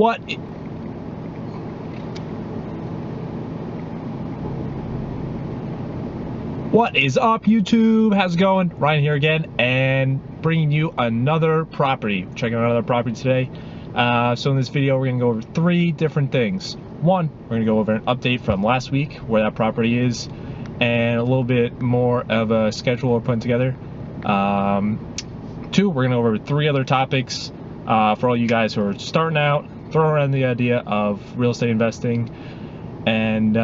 What is up, YouTube? How's it going? Ryan here again, and bringing you another property. Checking out another property today. So in this video, we're gonna go over 3 different things. One, we're gonna go over an update from last week, where that property is, and a little bit more of a schedule we're putting together. 2, we're gonna go over 3 other topics for all you guys who are starting out, throwing around the idea of real estate investing. And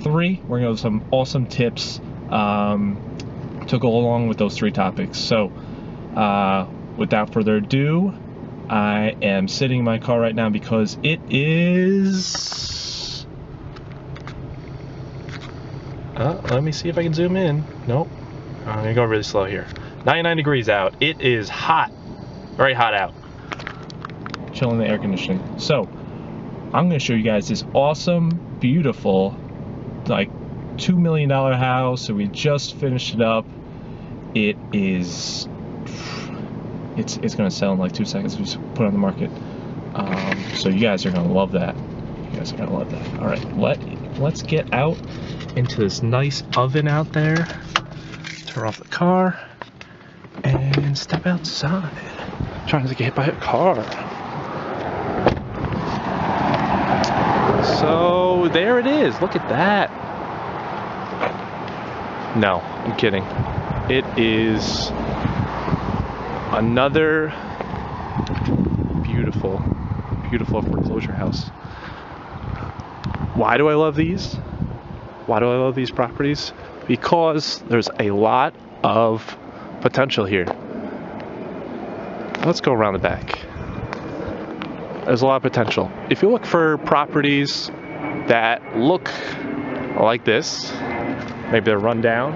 3, we're gonna go some awesome tips to go along with those 3 topics. So without further ado, I am sitting in my car right now because it is let me see if I can zoom in. Nope, I'm gonna go really slow here. 99 degrees out. It is hot, very hot out. Chilling the air conditioning. So I'm going to show you guys this awesome, beautiful, like $2 million house. So we just finished it up. It's going to sell in like 2 seconds. We just put it on the market. So you guys are going to love that. You guys are going to love that. All right, let's get out into this nice oven out there. Turn off the car and step outside. I'm trying to get hit by a car. So there it is. Look at that. No, I'm kidding. It is another beautiful, beautiful foreclosure house. Why do I love these? Why do I love these properties? Because there's a lot of potential here. Let's go around the back. There's a lot of potential. If you look for properties that look like this, maybe they're run down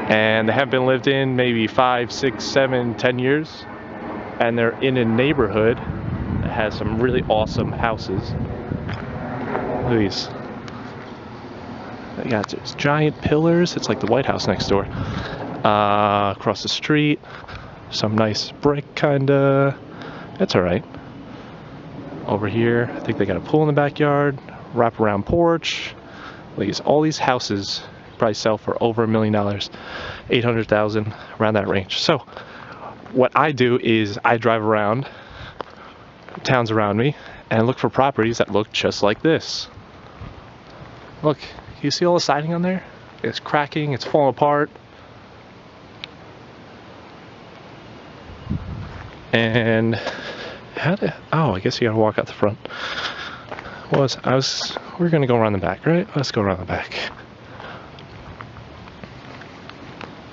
and they haven't been lived in maybe 5, 6, 7, 10 years, and they're in a neighborhood that has some really awesome houses. Look at these. They got these giant pillars. It's like the White House next door. Across the street, some nice brick kinda. It's alright. Over here, I think they got a pool in the backyard, wraparound porch. All these houses probably sell for over $1 million, 800,000, around that range. So what I do is I drive around towns around me and look for properties that look just like this. Look, you see all the siding on there? It's cracking, it's falling apart. And oh, I guess you gotta walk out the front. We're gonna go around the back, right? Let's go around the back.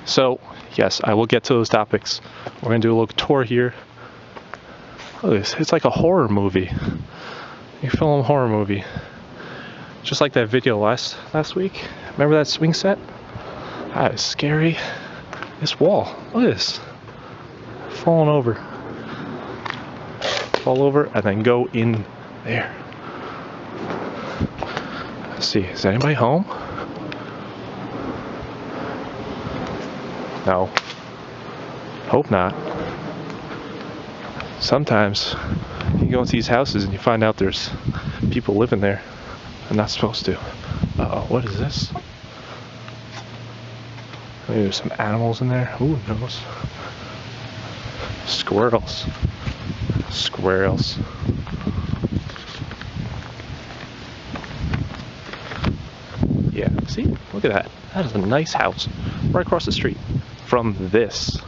So, yes, I will get to those topics. We're gonna do a little tour here. Look at this, it's like a horror movie. You film a horror movie. Just like that video last week. Remember that swing set? That is scary. This wall, look at this. Falling over. Fall over and then go in there. Let's see, is anybody home? No. Hope not. Sometimes you go into these houses and you find out there's people living there and not supposed to. Uh-oh, what is this? Maybe there's some animals in there. Who knows? Squirrels. Squirrels. Yeah, see? Look at that. That is a nice house right across the street from this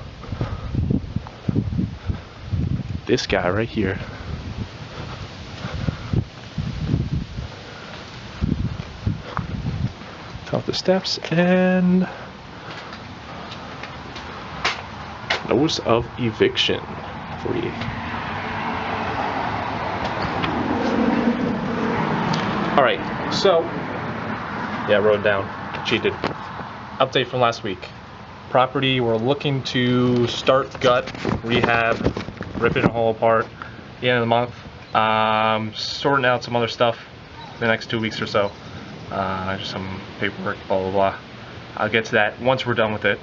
guy right here. Off the steps and notice of eviction 48. Alright, so yeah, I wrote it down. Cheated. Update from last week. Property we're looking to start gut, rehab, ripping it all apart at the end of the month. Sorting out some other stuff the next 2 weeks or so. Just some paperwork, blah blah blah. I'll get to that once we're done with it.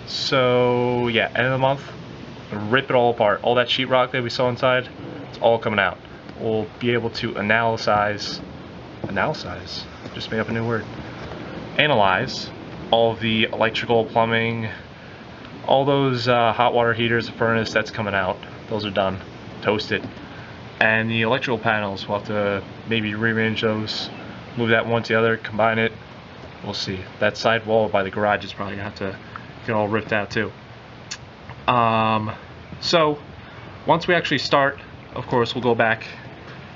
So yeah, end of the month, rip it all apart. All that sheetrock that we saw inside, it's all coming out. We'll be able to analyze, just made up a new word, analyze all of the electrical, plumbing, all those hot water heaters, the furnace, that's coming out. Those are done, toasted. And the electrical panels, we'll have to maybe rearrange those, move that one to the other, combine it. We'll see. That side wall by the garage is probably gonna have to get all ripped out too. So once we actually start, of course, we'll go back,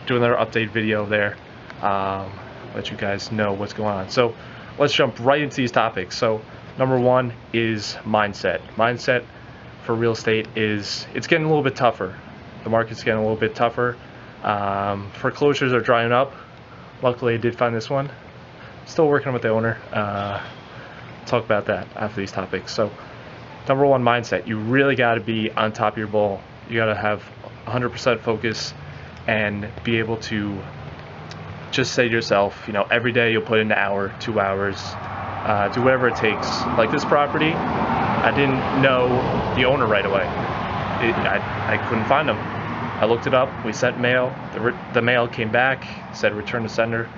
do another update video there, let you guys know what's going on. So let's jump right into these topics. So number one is mindset. Mindset for real estate is, it's getting a little bit tougher. The market's getting a little bit tougher. Foreclosures are drying up. Luckily, I did find this one. Still working with the owner. Talk about that after these topics. So number one, mindset. You really got to be on top of your ball. You got to have 100% focus and be able to just say to yourself, you know, every day you'll put in an hour, 2 hours, do whatever it takes. Like this property, I didn't know the owner right away. I couldn't find him. I looked it up. We sent mail. The mail came back, said return to sender.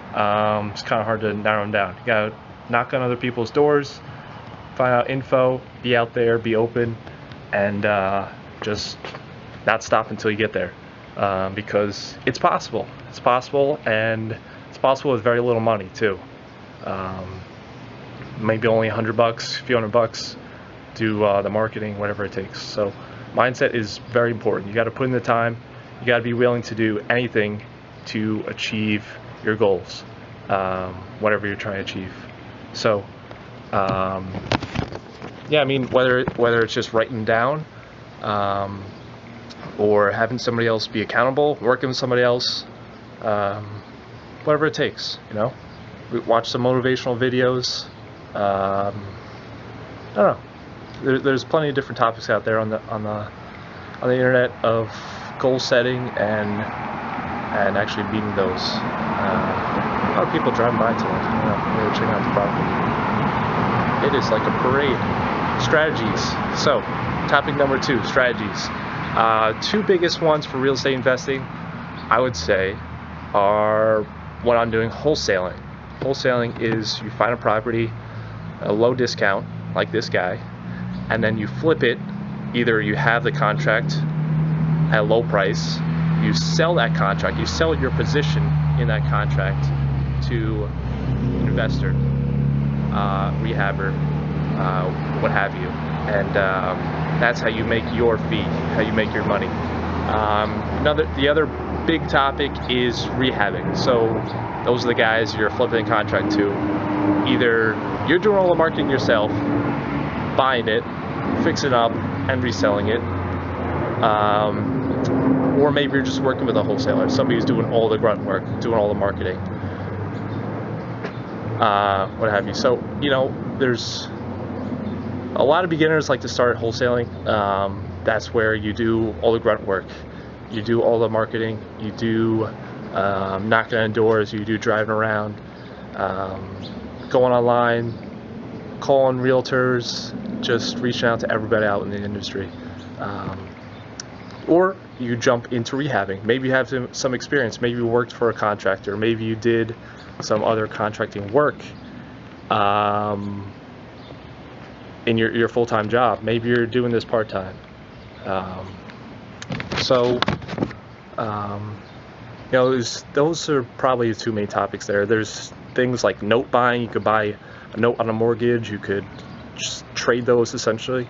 It's kind of hard to narrow them down. You gotta knock on other people's doors, find out info, be out there, be open, and just not stop until you get there, because it's possible. It's possible, and it's possible with very little money too. Maybe only $100, a few $100. Do the marketing, whatever it takes. So mindset is very important. You got to put in the time. You got to be willing to do anything to achieve your goals, whatever you're trying to achieve. So yeah, I mean, whether it's just writing down, or having somebody else be accountable, working with somebody else, whatever it takes, you know. Watch some motivational videos. I don't know. There's plenty of different topics out there on the internet of goal setting and actually meeting those. A lot of people driving by today. They're checking out the property. It is like a parade. Strategies. So, topic number 2, strategies. Two biggest ones for real estate investing, I would say, are what I'm doing, wholesaling. Wholesaling is you find a property, a low discount, like this guy, and then you flip it. Either you have the contract at a low price, you sell that contract, you sell your position in that contract to an investor, rehabber, what have you, and that's how you make your fee, how you make your money. The other big topic is rehabbing. So those are the guys you're flipping a contract to. Either you're doing all the marketing yourself, buying it, fixing it up, and reselling it, or maybe you're just working with a wholesaler, somebody who's doing all the grunt work, doing all the marketing, what have you. So, you know, there's a lot of beginners like to start wholesaling. That's where you do all the grunt work, you do all the marketing, you do knocking on doors, you do driving around, going online, calling realtors, just reaching out to everybody out in the industry. Or you jump into rehabbing. Maybe you have some experience. Maybe you worked for a contractor. Maybe you did some other contracting work in your full-time job. Maybe you're doing this part-time. You know, those are probably the two main topics there. There's things like note buying. You could buy a note on a mortgage. You could just trade those essentially.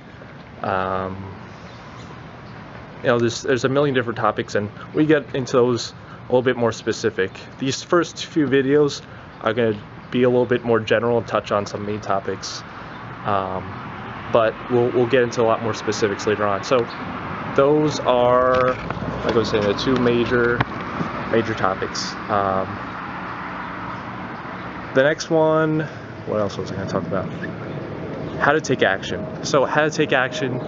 You know, there's a million different topics, and we get into those a little bit more specific. These first few videos are going to be a little bit more general and touch on some main topics, but we'll get into a lot more specifics later on. So those are, like I was saying, the two major topics. The next one, what else was I going to talk about? How to take action. So how to take action,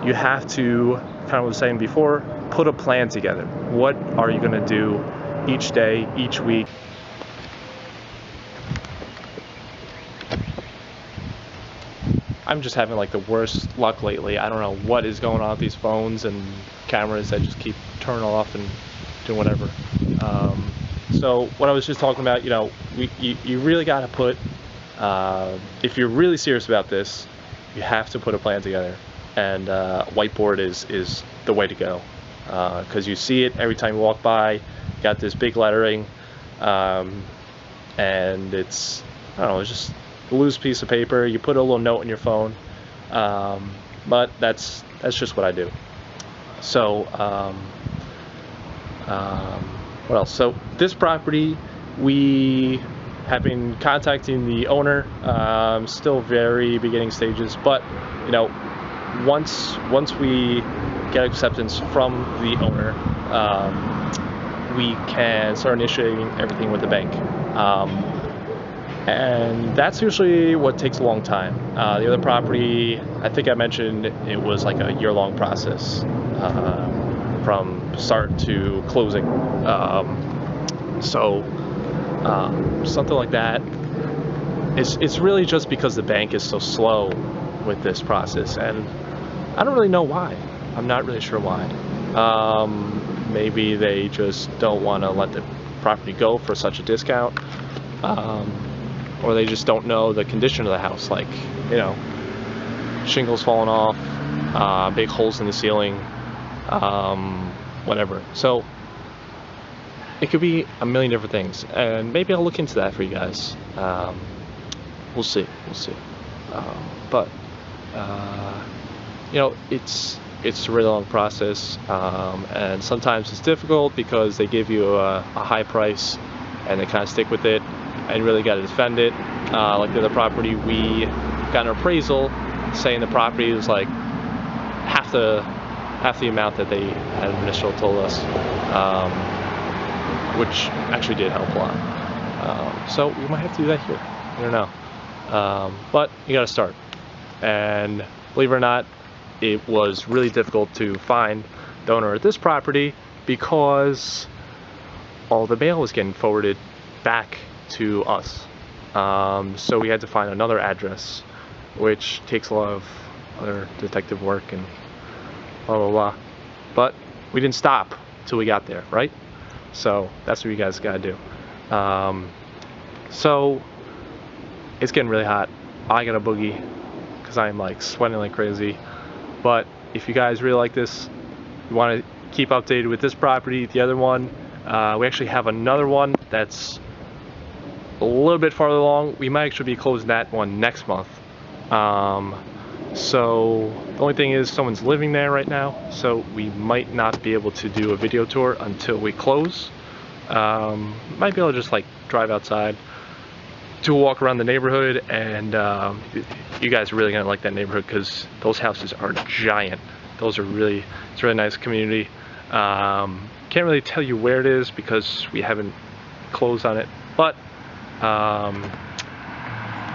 you have to, kind of what I was saying before, put a plan together. What are you going to do each day, each week? I'm just having like the worst luck lately. I don't know what is going on with these phones and cameras that just keep turning off and doing whatever. So what I was just talking about, you really got to put, if you're really serious about this, you have to put a plan together, and whiteboard is the way to go, because you see it every time you walk by. You got this big lettering, and it's, I don't know, it's just a loose piece of paper. You put a little note in your phone, but that's just what I do. So what else? So this property, we have been contacting the owner, still very beginning stages, but once we get acceptance from the owner, we can start initiating everything with the bank, and that's usually what takes a long time. The other property, I think I mentioned, it was like a year-long process, from start to closing. Something like that. It's really just because the bank is so slow with this process, and I don't really know why. I'm not really sure why. Maybe they just don't want to let the property go for such a discount, or they just don't know the condition of the house, like shingles falling off, big holes in the ceiling, whatever. So it could be a million different things, and maybe I'll look into that for you guys. We'll see. But it's a really long process, and sometimes it's difficult because they give you a high price and they kind of stick with it, and you really got to defend it. Like the other property, we got an appraisal saying the property was like half the amount that they had initially told us, which actually did help a lot. So we might have to do that here. I don't know. But you got to start. And believe it or not, it was really difficult to find the owner of this property because all the mail was getting forwarded back to us. So we had to find another address, which takes a lot of other detective work and blah blah blah. But we didn't stop till we got there, right? So that's what you guys gotta do. So it's getting really hot. I got a boogie because I'm like sweating like crazy. But if you guys really like this, you want to keep updated with this property, the other one, we actually have another one that's a little bit farther along. We might actually be closing that one next month. So the only thing is someone's living there right now, so we might not be able to do a video tour until we close. Might be able to just like drive outside, do a walk around the neighborhood, and you guys are really gonna like that neighborhood because those houses are giant. It's a really nice community. Can't really tell you where it is because we haven't closed on it, but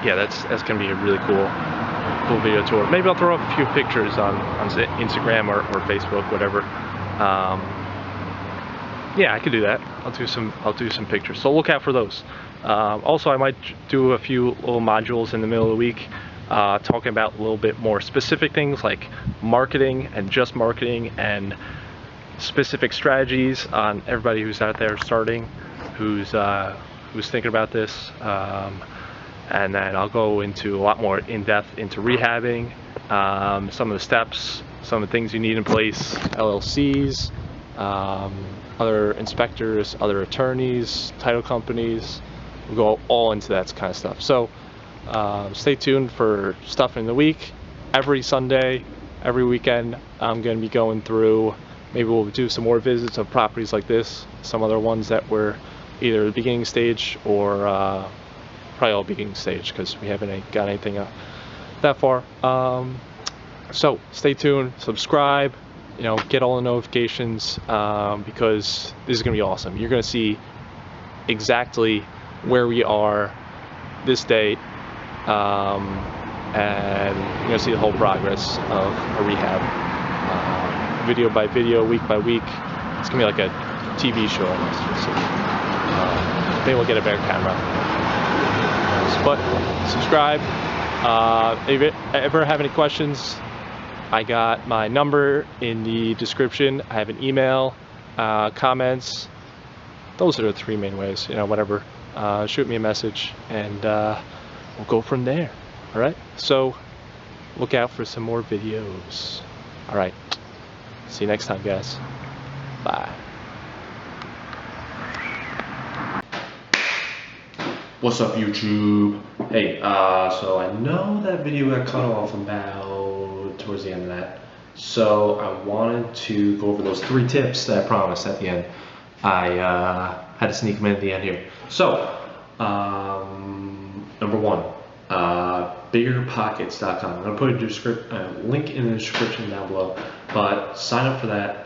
yeah, that's gonna be a really cool video tour. Maybe I'll throw up a few pictures on Instagram or Facebook, whatever. Yeah, I could do that. I'll do some pictures, so look out for those. Also, I might do a few little modules in the middle of the week, talking about a little bit more specific things like marketing and just marketing, and specific strategies on everybody who's out there starting, who's thinking about this. And then I'll go into a lot more in-depth into rehabbing, some of the steps, some of the things you need in place, LLCs, other inspectors, other attorneys, title companies. We'll go all into that kind of stuff. So stay tuned for stuff in the week. Every Sunday, every weekend, I'm going to be going through. Maybe we'll do some more visits of properties like this, some other ones that were either the beginning stage or probably all beginning stage because we haven't got anything that far. So stay tuned, subscribe, get all the notifications, because this is going to be awesome. You're going to see exactly where we are this date, and you're going to see the whole progress of a rehab, video by video, week by week. It's going to be like a TV show almost. So, maybe we'll get a better camera. But subscribe. If you ever have any questions, I got my number in the description. I have an email. comments. Those are the three main ways, whatever. Shoot me a message and we'll go from there. All right, so look out for some more videos. All right, see you next time, guys. Bye. What's up, YouTube? Hey, so I know that video got cut off about towards the end of that, so I wanted to go over those 3 tips that I promised at the end. I had to sneak them in at the end here. So, number 1, biggerpockets.com. I'm going to put a link in the description down below, but sign up for that.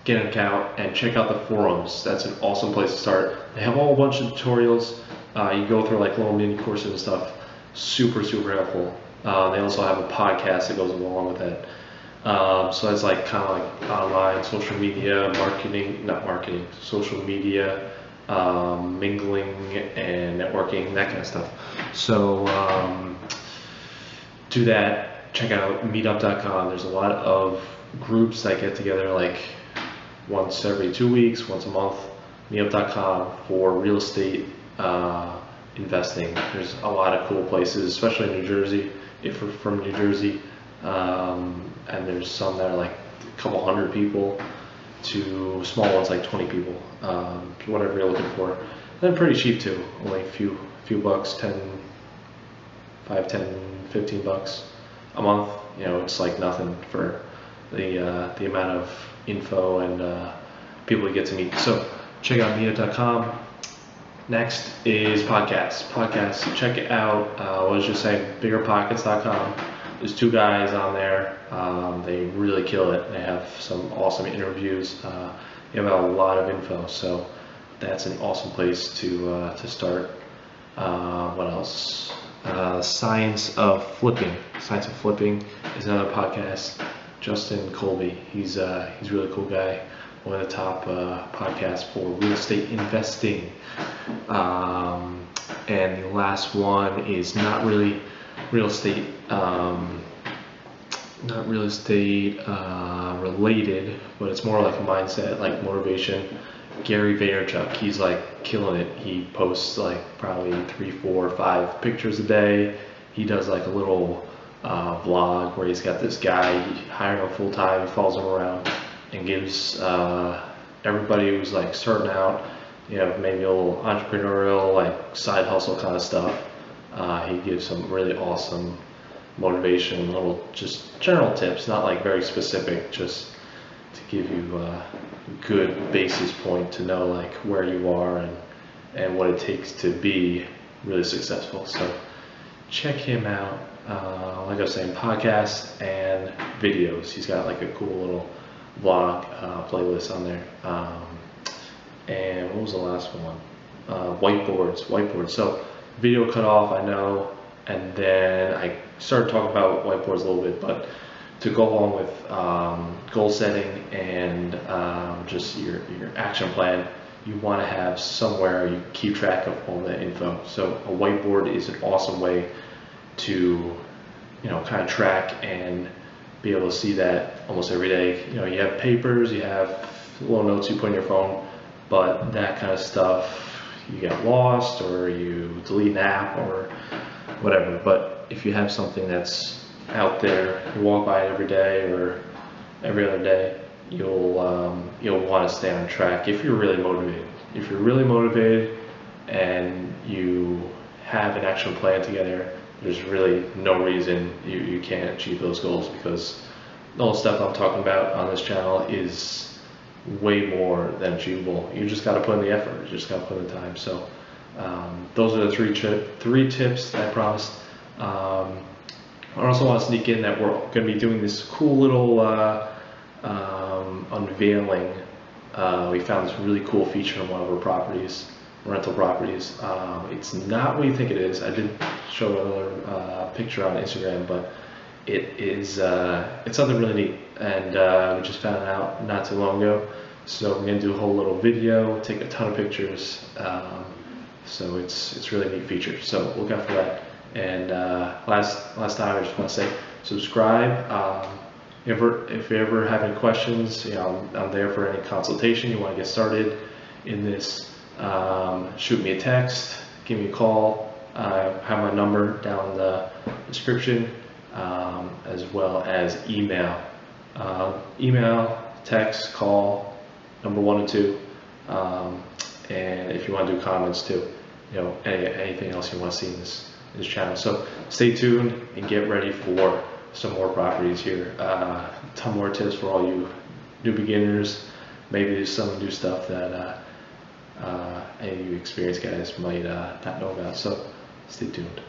Get an account and check out the forums. That's an awesome place to start. They have a whole bunch of tutorials. You go through like little mini courses and stuff. Super helpful. They also have a podcast that goes along with that. So that's like kind of like online social media social media mingling and networking, that kind of stuff. So do that. Check out meetup.com. There's a lot of groups that get together like once every 2 weeks, once a month. Meetup.com for real estate investing. There's a lot of cool places, especially in New Jersey, if we're from New Jersey. And there's some that are like a couple hundred people to small ones like 20 people, whatever you're looking for. And they're pretty cheap too, only a few bucks, 5, 10, 15 bucks a month. It's like nothing for the amount of info and people you get to meet. So check out meetup.com. Next is podcasts. Check it out. I was just saying, biggerpockets.com. There's 2 guys on there. They really kill it. They have some awesome interviews. They have a lot of info, so that's an awesome place to start. What else? Science of Flipping. Science of Flipping is another podcast. Justin Colby. He's a really cool guy. One of the top podcasts for real estate investing. And the last one is not really real estate related, but it's more like a mindset, like motivation. Gary Vaynerchuk, he's like killing it. He posts like probably 3, 4, 5 pictures a day. He does like a little vlog where he's got this guy, he hired him full time, he follows him around and gives everybody who's like starting out, maybe a little entrepreneurial, like side hustle kind of stuff. He gives some really awesome motivation, little just general tips, not like very specific, just to give you a good basis point to know like where you are and what it takes to be really successful. So check him out. Like I was saying, podcasts and videos. He's got like a cool little vlog playlist on there. And what was the last one? Whiteboards. So video cut off, I know, and then I started talking about whiteboards a little bit, but to go along with goal setting and just your action plan, you want to have somewhere you keep track of all the info. So a whiteboard is an awesome way to kind of track and be able to see that almost every day. You have papers, you have little notes you put in your phone, but that kind of stuff, you get lost or you delete an app or whatever. But if you have something that's out there, you walk by it every day or every other day, you'll want to stay on track if you're really motivated. If you're really motivated and you have an action plan together, there's really no reason you can't achieve those goals, because all the stuff I'm talking about on this channel is way more than achievable. You just got to put in the effort. You just got to put in the time. So those are the three tips that I promised. I also want to sneak in that we're going to be doing this cool little unveiling. We found this really cool feature on one of our properties, rental properties. It's not what you think it is. I did show another picture on Instagram, but it is it's something really neat, and we just found it out not too long ago. So we're gonna do a whole little video, take a ton of pictures. So it's really a neat feature. So look out for that. And last time, I just want to say subscribe. If you ever have any questions, I'm there for any consultation. You want to get started in this, shoot me a text, give me a call. I have my number down in the description, as well as email. Email, text, call, number 1 and 2. And if you want to do comments too, anything else you want to see in this channel. So stay tuned and get ready for some more properties here. Ton more tips for all you new beginners. Maybe there's some new stuff that any of you experienced guys might not know about. So stay tuned.